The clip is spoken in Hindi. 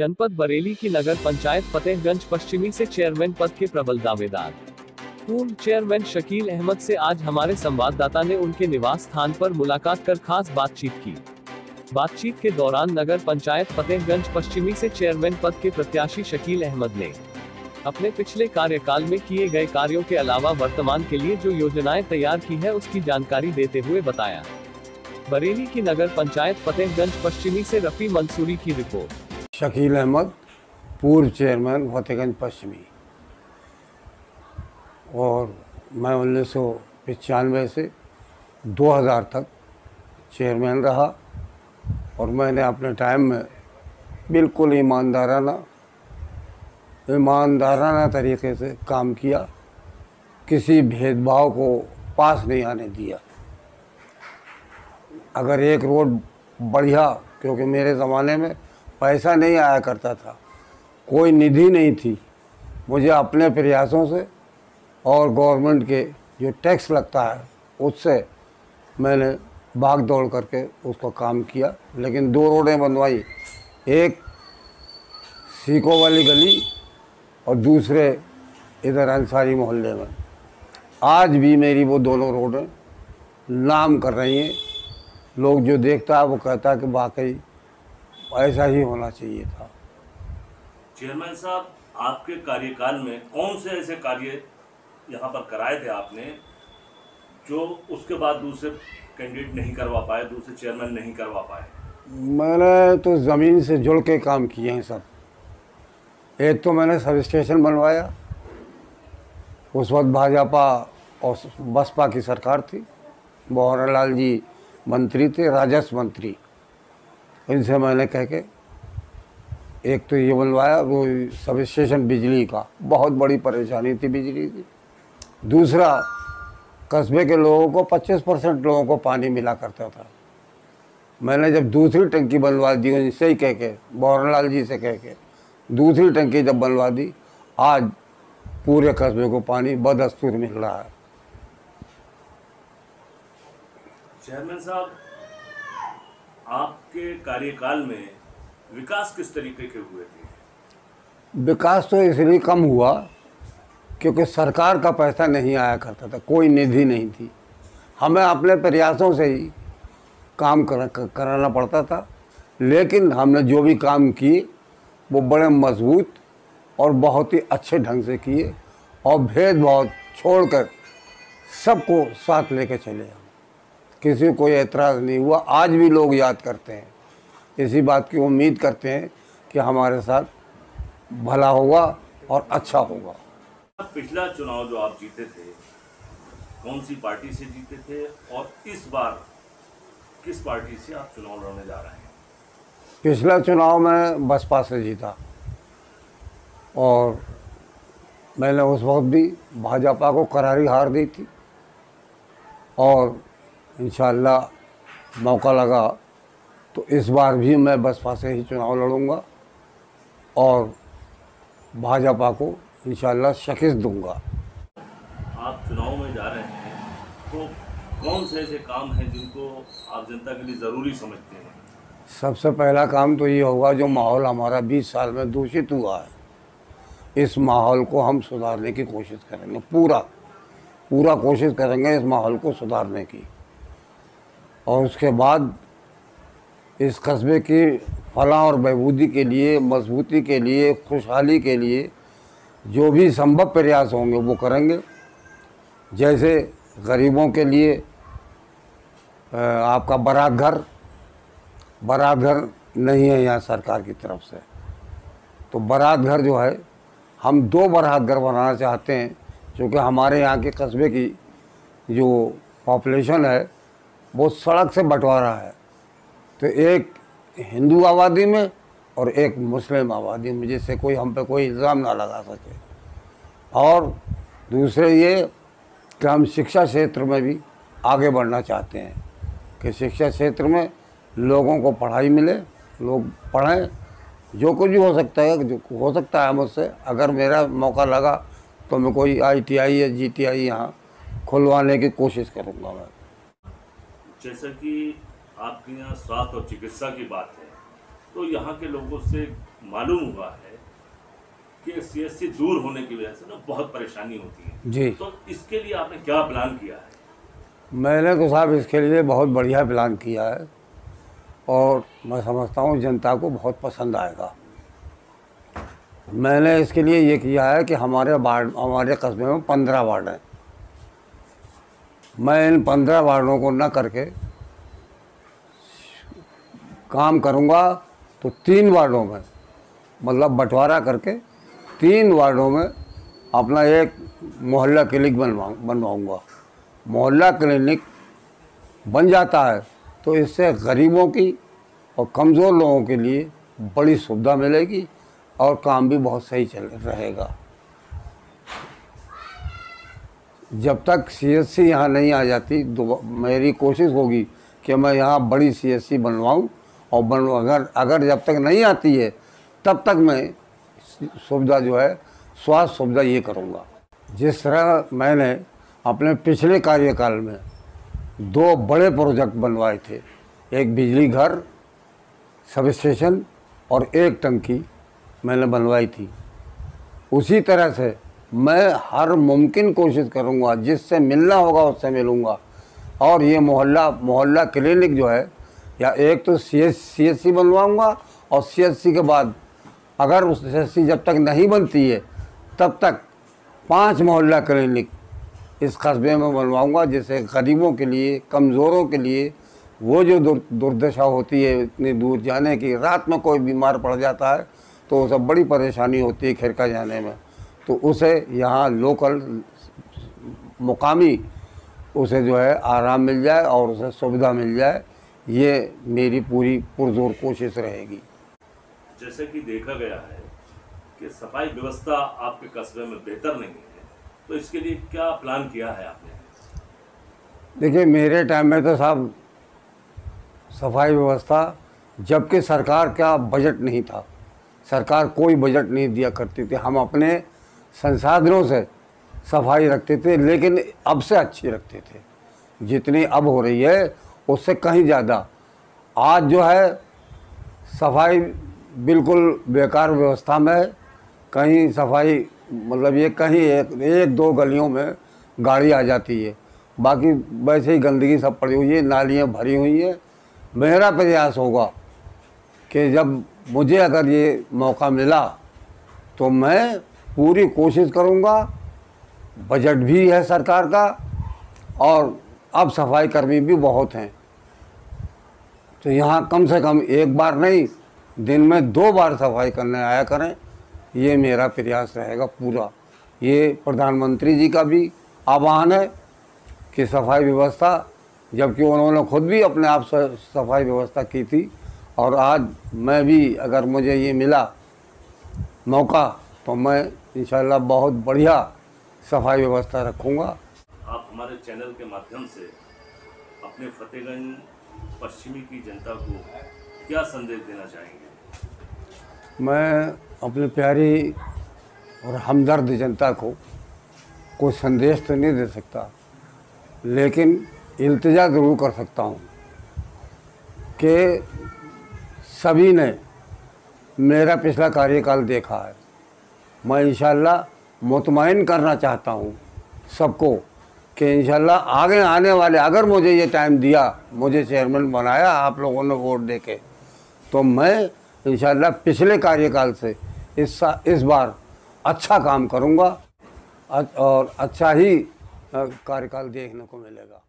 जनपद बरेली की नगर पंचायत फतेहगंज पश्चिमी से चेयरमैन पद के प्रबल दावेदार पूर्व चेयरमैन शकील अहमद से आज हमारे संवाददाता ने उनके निवास स्थान पर मुलाकात कर खास बातचीत की। बातचीत के दौरान नगर पंचायत फतेहगंज पश्चिमी से चेयरमैन पद के प्रत्याशी शकील अहमद ने अपने पिछले कार्यकाल में किए गए कार्यों के अलावा वर्तमान के लिए जो योजनाएं तैयार की है उसकी जानकारी देते हुए बताया। बरेली की नगर पंचायत फतेहगंज पश्चिमी से रफी मंसूरी की रिपोर्ट। शकील अहमद, पूर्व चेयरमैन फतेहगंज पश्चिमी, और मैं 1995 से 2000 तक चेयरमैन रहा और मैंने अपने टाइम में बिल्कुल ईमानदाराना तरीके से काम किया, किसी भेदभाव को पास नहीं आने दिया। अगर एक रोड बढ़िया, क्योंकि मेरे ज़माने में पैसा नहीं आया करता था, कोई निधि नहीं थी, मुझे अपने प्रयासों से और गवर्नमेंट के जो टैक्स लगता है उससे मैंने भाग दौड़ करके उसको काम किया। लेकिन 2 रोडें बनवाई, एक सीको वाली गली और दूसरे इधर अंसारी मोहल्ले में। आज भी मेरी वो दोनों रोडें नाम कर रही हैं। लोग जो देखता है वो कहता है कि वाकई ऐसा ही होना चाहिए था। चेयरमैन साहब, आपके कार्यकाल में कौन से ऐसे कार्य यहाँ पर कराए थे आपने जो उसके बाद दूसरे कैंडिडेट नहीं करवा पाए, दूसरे चेयरमैन नहीं करवा पाए? मैंने तो ज़मीन से जुड़ के काम किए हैं सब। एक तो मैंने सब स्टेशन बनवाया, उस वक्त भाजपा और बसपा की सरकार थी, मोहन लाल जी मंत्री थे, राजस्व मंत्री। इनसे मैंने कह के एक तो ये बनवाया, वो सब स्टेशन बिजली का, बहुत बड़ी परेशानी थी बिजली की। दूसरा, कस्बे के लोगों को 25% लोगों को पानी मिला करता था। मैंने जब दूसरी टंकी बनवा दी, उनसे ही कह के, मोहन लाल जी से कह के दूसरी टंकी जब बनवा दी, आज पूरे कस्बे को पानी बदस्तूर मिल रहा है। चेयरमैन साहब, आपके कार्यकाल में विकास किस तरीके के हुए थे? विकास तो इसलिए कम हुआ क्योंकि सरकार का पैसा नहीं आया करता था, कोई निधि नहीं थी। हमें अपने प्रयासों से ही काम कराना पड़ता था। लेकिन हमने जो भी काम किए वो बड़े मजबूत और बहुत ही अच्छे ढंग से किए और भेदभाव छोड़कर सबको साथ लेके चले। किसी को कोई एतराज़ नहीं हुआ। आज भी लोग याद करते हैं, इसी बात की उम्मीद करते हैं कि हमारे साथ भला होगा और अच्छा होगा। पिछला चुनाव जो आप जीते थे, कौन सी पार्टी से जीते थे और इस बार किस पार्टी से आप चुनाव लड़ने जा रहे हैं? पिछला चुनाव में बसपा से जीता और मैंने उस वक्त भी भाजपा को करारी हार दी थी और इंशाअल्लाह मौका लगा तो इस बार भी मैं बसपा से ही चुनाव लड़ूंगा और भाजपा को इंशाअल्लाह शिकस्त दूंगा। आप चुनाव में जा रहे हैं तो कौन से ऐसे काम हैं जिनको आप जनता के लिए ज़रूरी समझते हैं? सबसे पहला काम तो ये होगा, जो माहौल हमारा 20 साल में दूषित हुआ है, इस माहौल को हम सुधारने की कोशिश करेंगे। पूरा कोशिश करेंगे इस माहौल को सुधारने की। और उसके बाद इस कस्बे की फलाह और बहबूदी के लिए, मजबूती के लिए, खुशहाली के लिए जो भी संभव प्रयास होंगे वो करेंगे। जैसे गरीबों के लिए आपका बारात घर नहीं है यहाँ सरकार की तरफ से, तो बारात घर जो है हम 2 बारात घर बनाना चाहते हैं, क्योंकि हमारे यहाँ के कस्बे की जो पॉपुलेशन है वो सड़क से बंटवारा है। तो एक हिंदू आबादी में और एक मुस्लिम आबादी में, जिससे कोई हम पे कोई इल्ज़ाम ना लगा सके। और दूसरे ये कि हम शिक्षा क्षेत्र में भी आगे बढ़ना चाहते हैं कि शिक्षा क्षेत्र में लोगों को पढ़ाई मिले, लोग पढ़ें। जो कुछ भी हो सकता है, जो हो सकता है मुझसे, अगर मेरा मौका लगा तो मैं कोई ITI या GTI यहाँ खुलवाने की कोशिश करूँगा। मैं जैसा कि आपके यहाँ स्वास्थ्य और चिकित्सा की बात है, तो यहाँ के लोगों से मालूम हुआ है कि सीएससी दूर होने की वजह से ना बहुत परेशानी होती है जी। तो इसके लिए आपने क्या प्लान किया है? मैंने तो साहब इसके लिए बहुत बढ़िया प्लान किया है और मैं समझता हूँ जनता को बहुत पसंद आएगा। मैंने इसके लिए ये किया है कि हमारे कस्बे में 15 वार्ड हैं। मैं इन 15 वार्डों को न करके काम करूँगा तो 3 वार्डों में, मतलब बंटवारा करके 3 वार्डों में अपना एक मोहल्ला क्लिनिक बनवाऊँगा। मोहल्ला क्लिनिक बन जाता है तो इससे गरीबों की और कमज़ोर लोगों के लिए बड़ी सुविधा मिलेगी और काम भी बहुत सही चल रहेगा। जब तक सीएससी यहाँ नहीं आ जाती तो मेरी कोशिश होगी कि मैं यहाँ बड़ी सीएससी बनवाऊँ और अगर जब तक नहीं आती है तब तक मैं सुविधा जो है स्वास्थ्य सुविधा ये करूँगा। जिस तरह मैंने अपने पिछले कार्यकाल में 2 बड़े प्रोजेक्ट बनवाए थे, एक बिजली घर सब स्टेशन और एक टंकी मैंने बनवाई थी, उसी तरह से मैं हर मुमकिन कोशिश करूंगा, जिससे मिलना होगा उससे मिलूंगा। और ये मोहल्ला क्लिनिक जो है, या एक तो सीएससी बनवाऊंगा और सीएससी के बाद अगर उस सीएससी जब तक नहीं बनती है तब तक 5 मोहल्ला क्लिनिक इस कस्बे में बनवाऊंगा, जिससे गरीबों के लिए, कमज़ोरों के लिए, वो जो दुर्दशा होती है इतनी दूर जाने की, रात में कोई बीमार पड़ जाता है तो उसे बड़ी परेशानी होती है खिरका जाने में, तो उसे यहाँ लोकल मुकामी उसे जो है आराम मिल जाए और उसे सुविधा मिल जाए, ये मेरी पूरी पुरजोर कोशिश रहेगी। जैसे कि देखा गया है कि सफाई व्यवस्था आपके कस्बे में बेहतर नहीं है, तो इसके लिए क्या प्लान किया है आपने? देखिए, मेरे टाइम में तो साहब सफाई व्यवस्था, जबकि सरकार का बजट नहीं था, सरकार कोई बजट नहीं दिया करती थी, हम अपने संसाधनों से सफाई रखते थे, लेकिन अब से अच्छी रखते थे। जितनी अब हो रही है उससे कहीं ज़्यादा। आज जो है सफाई बिल्कुल बेकार व्यवस्था में है। कहीं सफाई मतलब ये कहीं एक 2 गलियों में गाड़ी आ जाती है, बाकी वैसे ही गंदगी सब पड़ी हुई है, नालियाँ भरी हुई हैं। मेरा प्रयास होगा कि जब मुझे अगर ये मौका मिला तो मैं पूरी कोशिश करूँगा, बजट भी है सरकार का और अब सफाई कर्मी भी बहुत हैं, तो यहाँ कम से कम 1 बार नहीं, दिन में 2 बार सफाई करने आया करें। ये मेरा प्रयास रहेगा पूरा। ये प्रधानमंत्री जी का भी आह्वान है कि सफाई व्यवस्था, जबकि उन्होंने खुद भी अपने आप से सफाई व्यवस्था की थी, और आज मैं भी अगर मुझे ये मिला मौका तो मैं इंशाल्लाह बहुत बढ़िया सफाई व्यवस्था रखूँगा। आप हमारे चैनल के माध्यम से अपने फतेहगंज पश्चिमी की जनता को क्या संदेश देना चाहेंगे? मैं अपनी प्यारी और हमदर्द जनता को कोई संदेश तो नहीं दे सकता, लेकिन इल्तिजा ज़रूर कर सकता हूँ कि सभी ने मेरा पिछला कार्यकाल देखा है। मैं इंशाल्लाह मुतमईन करना चाहता हूँ सबको कि इंशाल्लाह आगे आने वाले, अगर मुझे ये टाइम दिया, मुझे चेयरमैन बनाया आप लोगों ने वोट देके, तो मैं इंशाल्लाह पिछले कार्यकाल से इस बार अच्छा काम करूँगा और अच्छा ही कार्यकाल देखने को मिलेगा।